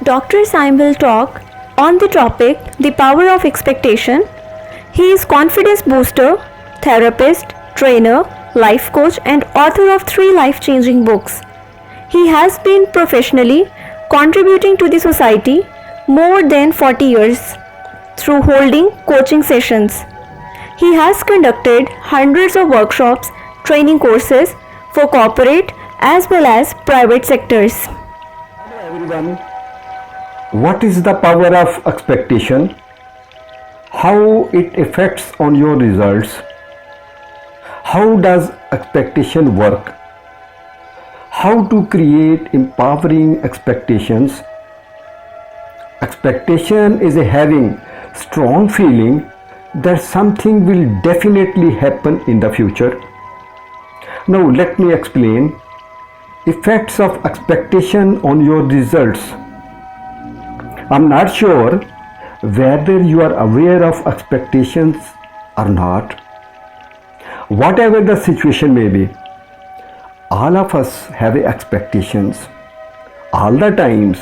Dr. Syme will talk on the topic The Power of Expectation. He is confidence booster, therapist, trainer, life coach and author of 3 life-changing books. He has been professionally contributing to the society more than 40 years through holding coaching sessions. He has conducted hundreds of workshops, training courses for corporate as well as private sectors. Hello everyone. What is the power of expectation? How it affects on your results? How does expectation work? How to create empowering expectations? Expectation is a having strong feeling that something will definitely happen in the future. Now let me explain effects of expectation on your results. I'm not sure whether you are aware of expectations or not. Whatever the situation may be, all of us have expectations all the times,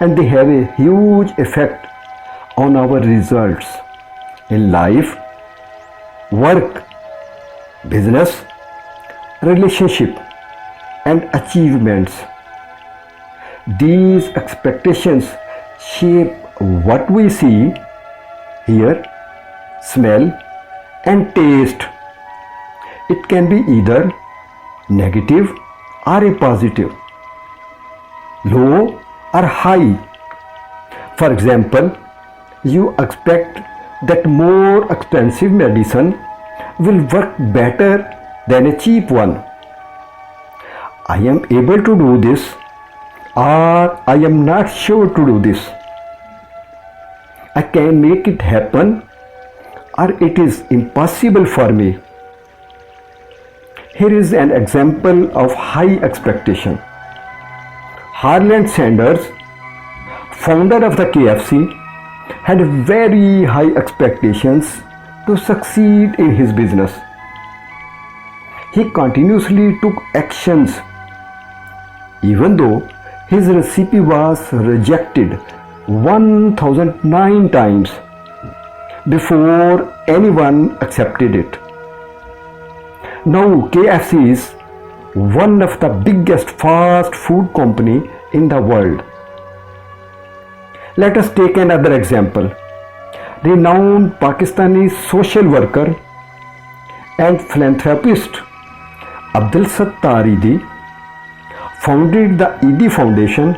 and they have a huge effect on our results in life, work, business, relationship and achievements. These expectations shape what we see, hear, smell and taste. It can be either negative or a positive, low or high. For example, you expect that more expensive medicine will work better than a cheap one. I am able to do this, or I am not sure to do this. I can make it happen, or it is impossible for me. Here is an example of high expectation. Harland Sanders, founder of the KFC, had very high expectations to succeed in his business. He continuously took actions even though his recipe was rejected 1009 times before anyone accepted it. Now KFC is one of the biggest fast food company in the world. Let us take another example. Renowned Pakistani social worker and philanthropist Abdul Sattar Idi founded the Idi Foundation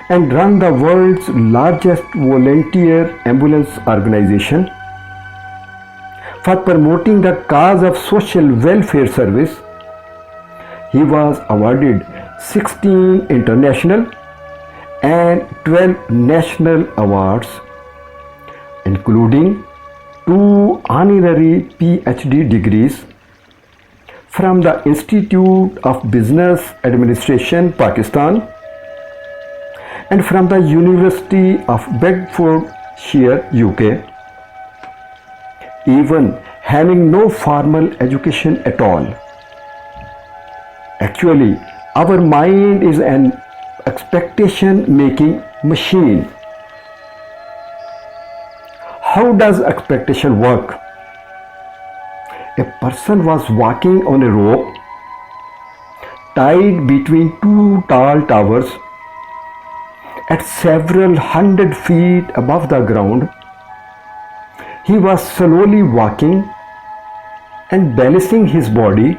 and run the world's largest volunteer ambulance organization for promoting the cause of social welfare service. He was awarded 16 international and 12 national awards, including 2 honorary PhD degrees from the Institute of Business Administration, Pakistan, and from the University of Bedfordshire, UK. Even having no formal education at all. Actually, our mind is an expectation-making machine. How does expectation work? A person was walking on a rope tied between 2 tall towers at several hundred feet above the ground. He was slowly walking and balancing his body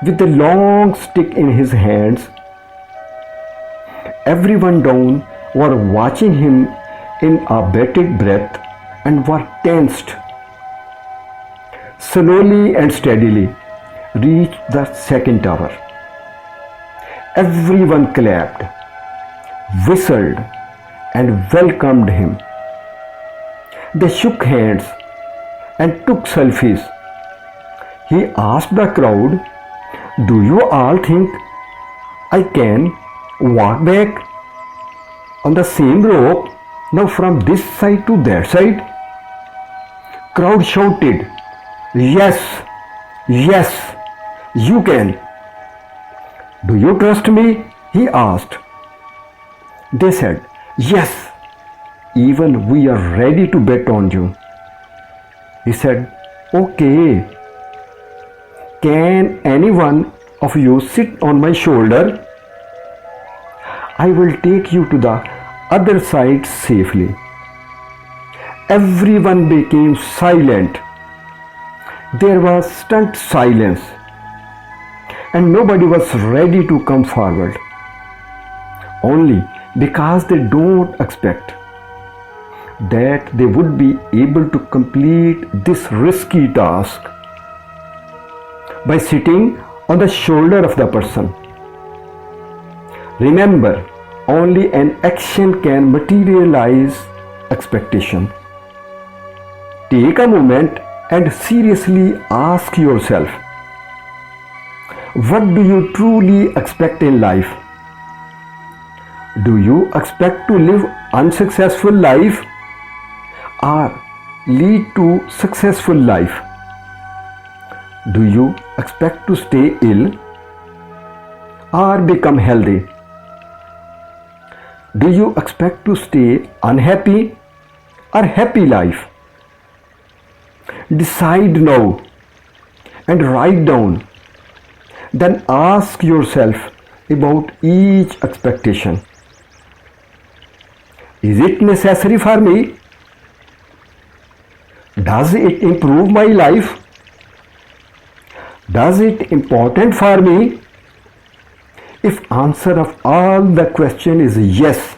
with a long stick in his hands. Everyone down were watching him in a bated breath and were tensed. Slowly and steadily reached the second tower. Everyone clapped, whistled and welcomed him. They shook hands and took selfies. He asked the crowd, "Do you all think I can walk back on the same rope now from this side to that side?" Crowd shouted, "Yes, yes, you can." "Do you trust me?" he asked. They said, "Yes, even we are ready to bet on you." He said, "Okay, can any one of you sit on my shoulder? I will take you to the other side safely." Everyone became silent. There was stunned silence, and nobody was ready to come forward. Only because they don't expect that they would be able to complete this risky task by sitting on the shoulder of the person. Remember, only an action can materialize expectation. Take a moment and seriously ask yourself, what do you truly expect in life? Do you expect to live unsuccessful life or lead to successful life? Do you expect to stay ill or become healthy? Do you expect to stay unhappy or happy life? Decide now and write down. Then ask yourself about each expectation. Is it necessary for me? Does it improve my life? Does it important for me? If answer of all the question is yes,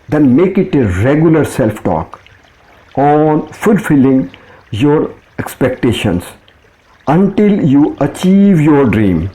then make it a regular self-talk on fulfilling your expectations until you achieve your dream.